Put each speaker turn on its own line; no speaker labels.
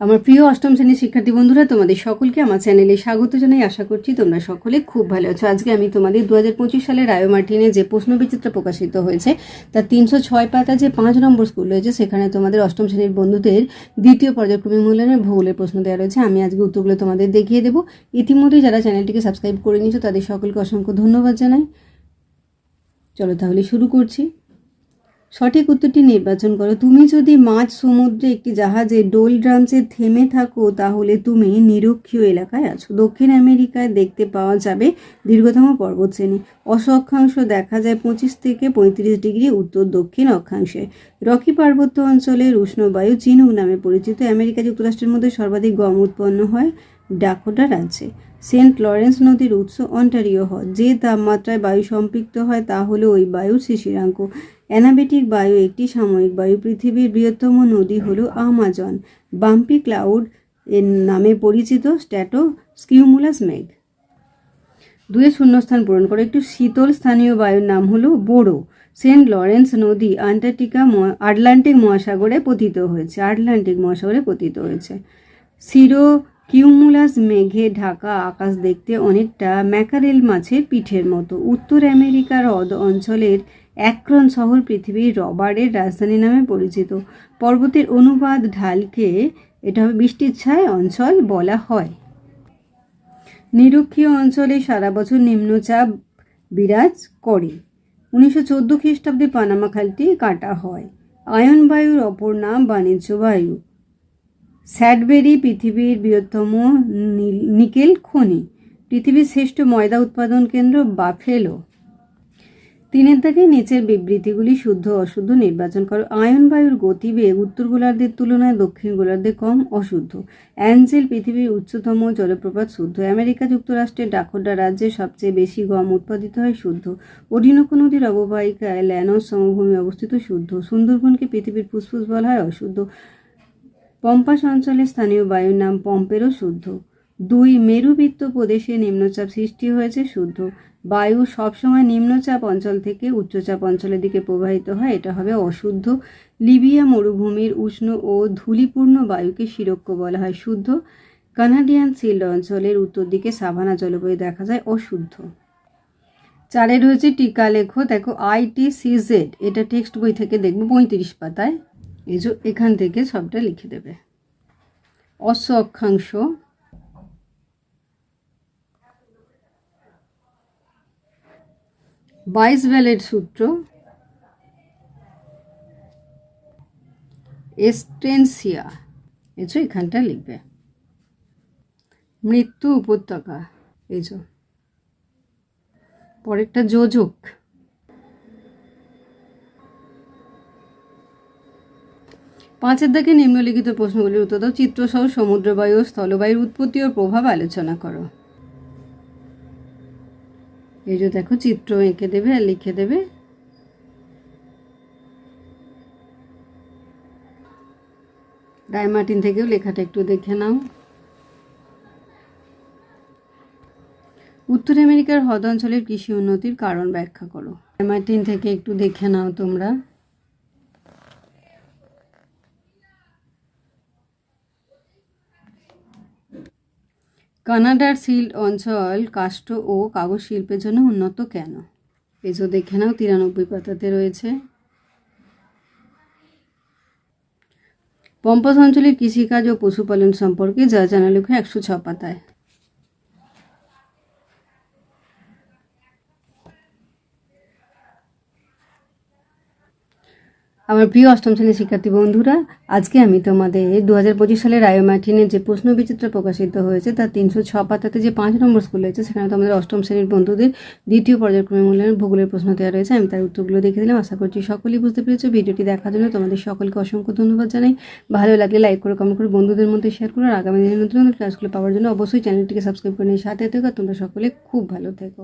আমার প্রিয় অষ্টম শ্রেণীর শিক্ষার্থী বন্ধুরা, তোমাদের সকলকে আমার চ্যানেলে স্বাগত জানাই। আশা করছি তোমরা সকলে খুব ভালো আছো। আজকে আমি তোমাদের 2025 সালের রায় মার্টিনে যে প্রশ্নবিচিত্র প্রকাশিত হয়েছে তার 306 পাতা যে 5 নম্বর স্কুল রয়েছে, সেখানে তোমাদের অষ্টম শ্রেণীর বন্ধুদের দ্বিতীয় পর্যায়ক্রমিক মূল্যায়নের ভূগোলের প্রশ্ন দেওয়া রয়েছে। আমি আজকে উত্তরগুলো তোমাদের দেখিয়ে দেবো। ইতিমধ্যেই যারা চ্যানেলটিকে সাবস্ক্রাইব করে নিয়েছো তাদের সকলকে অসংখ্য ধন্যবাদ জানাই। চলো তাহলে শুরু করছি। সঠিক উত্তরটি নির্বাচন করো। তুমি যদি মাঝ সমুদ্রে একটি জাহাজে ডোলড্রামসে থেমে থাকো তাহলে তুমি নিরক্ষীয় এলাকায় আছো। দক্ষিণ আমেরিকায় দেখতে পাওয়া যাবে দীর্ঘতম পর্বতশ্রেণী। অক্ষাংশ দেখা যায় 25 থেকে 35 ডিগ্রি উত্তর দক্ষিণ অক্ষাংশে। রকি পার্বত্য অঞ্চলের উষ্ণবায়ু চিনুক নামে পরিচিত। আমেরিকা যুক্তরাষ্ট্রের মধ্যে সর্বাধিক গম উৎপন্ন হয় ডাকোটা রাজ্যে। সেন্ট লরেন্স নদীর উৎস অন্টারিও হ্রদ। যে তাপমাত্রায় বায়ু সম্পৃক্ত হয় তা হলো ওই বায়ুর শিশিরাঙ্ক। অ্যানাবেটিক বায়ু একটি সাময়িক বায়ু। পৃথিবীর বৃহত্তম নদী হলো আমাজন। বাম্পি ক্লাউড এর নামে পরিচিত স্ট্র্যাটো স্কিউমুলাস মেঘ। 2 শূন্যস্থান পূরণ করে। একটু শীতল স্থানীয় বায়ুর নাম হলো বোরো। সেন্ট লরেন্স নদী আটলান্টিক মহাসাগরে পতিত হয়েছে। সিরো কিউমুলাস মেঘে ঢাকা আকাশ দেখতে অনেকটা ম্যাকারেল মাছের পিঠের মতো। উত্তর আমেরিকার হ্রদ অঞ্চলের অ্যাক্রন শহর পৃথিবীর রবারের রাজধানী নামে পরিচিত। পর্বতের অনুপাত ঢালকে এটা হবে বৃষ্টির ছায় অঞ্চল বলা হয়। নিরক্ষীয় অঞ্চলে সারা বছর নিম্নচাপ বিরাজ করে। 1914 খ্রিস্টাব্দে পানামা খালটি কাটা হয়। আয়ন বায়ুর অপর নাম বাণিজ্য বায়ু। স্যাডবেরি পৃথিবীর বৃহত্তম নিকেল খনি। পৃথিবীর শ্রেষ্ঠ ময়দা উৎপাদন কেন্দ্র বাফেলো। 3 দাগে নিচের বিবৃতিগুলি শুদ্ধ অশুদ্ধ নির্বাচন করো। আয়ন বায়ুর গতিবেগ উত্তর গোলার্ধের তুলনায় দক্ষিণ গোলার্ধে কম, অশুদ্ধ। অ্যাঞ্জেল পৃথিবীর উচ্চতম জলপ্রপাত, শুদ্ধ। আমেরিকা যুক্তরাষ্ট্রের ডাকোটা রাজ্যে সবচেয়ে বেশি গম উৎপাদিত হয়, শুদ্ধ। ওরিনোকো নদীর অববাহিকায় ল্যানোস সমভূমি অবস্থিত, শুদ্ধ। সুন্দরবনকে পৃথিবীর ফুসফুস বলা হয়, অশুদ্ধ। পম্পাস অঞ্চলের স্থানীয় বায়ুর নাম পম্পেরও, শুদ্ধ। 2 মেরুবৃত্ত প্রদেশে নিম্নচাপ সৃষ্টি হয়েছে, শুদ্ধ। বায়ু সবসময় নিম্নচাপ অঞ্চল থেকে উচ্চচাপ অঞ্চলের দিকে প্রবাহিত হয়, এটা হবে অশুদ্ধ। লিবিয়া মরুভূমির উষ্ণ ও ধূলিপূর্ণ বায়ুকে শিরক্ষ বলা হয়, শুদ্ধ। কানাডিয়ান শিল্ড অঞ্চলের উত্তর দিকে সাভানা জলবায়ু দেখা যায়, অশুদ্ধ। 4 রয়েছে টিকা লেখো। দেখো ITCZ, এটা টেক্সট বই থেকে দেখবো 35 পাতায়। এই যে এখান থেকে সবটা লিখে দেবে। অক্ষাংশ, বাইসবেলের সূত্র, এস্টেনসিয়া, এই যে এখানটা লিখবে। মৃত্যু উপত্যকা, এই যে পরেরটা যোজক। 5 দাগে নিম্নলিখিত প্রশ্নগুলির উত্তর দাও। চিত্রসহ সমুদ্রবায়ু ও স্থলবায়ুর উৎপত্তি ও প্রভাব আলোচনা করো। এই যে দেখো চিত্র এঁকে দেবে আর লিখে দেবে। রায় মার্টিন থেকেও লেখাটা একটু দেখে নাও। উত্তর আমেরিকার হ্রদ অঞ্চলের কৃষি উন্নতির কারণ ব্যাখ্যা করো। রায় মার্টিন থেকে একটু দেখে নাও তোমরা। কানাডার শিল্ড অঞ্চল কাষ্ঠ ও কাগজ শিল্পের জন্য উন্নত কেন? এই যে দেখে নাও 93 পাতাতে রয়েছে। পম্পাস অঞ্চলের কৃষিকাজ ও পশুপালন সম্পর্কে যা জানা লেখো 106 পাতায়। আমার প্রিয় অষ্টম শ্রেণীর শিক্ষার্থী বন্ধুরা, আজকে আমি তোমাদের 2025 সালের রায় মার্টিনের যে প্রশ্নবিচিত্র প্রকাশিত হয়েছে তার 306 পাতাতে যে 5 নম্বর স্কুল রয়েছে, সেখানে তোমাদের অষ্টম শ্রেণীর বন্ধুদের দ্বিতীয় পর্যায়ক্রমিক মূল্যায়নের ভূগোলের প্রশ্ন দেওয়া রয়েছে। আমি তার উত্তরগুলো দেখে দিলাম। আশা করছি সকলেই বুঝতে পেরেছো। ভিডিওটি দেখার জন্য তোমাদের সকলকে অসংখ্য ধন্যবাদ জানাই। ভালো লাগলে লাইক করে কমেন্ট করে বন্ধুদের মধ্যে শেয়ার করো। আর আগামী দিনের নতুন নতুন ক্লাসগুলো পাওয়ার জন্য অবশ্যই চ্যানেলটিকে সাবস্ক্রাইব করে নিয়ে সাথে থেকো। তোমরা সকলে খুব ভালো থেকো।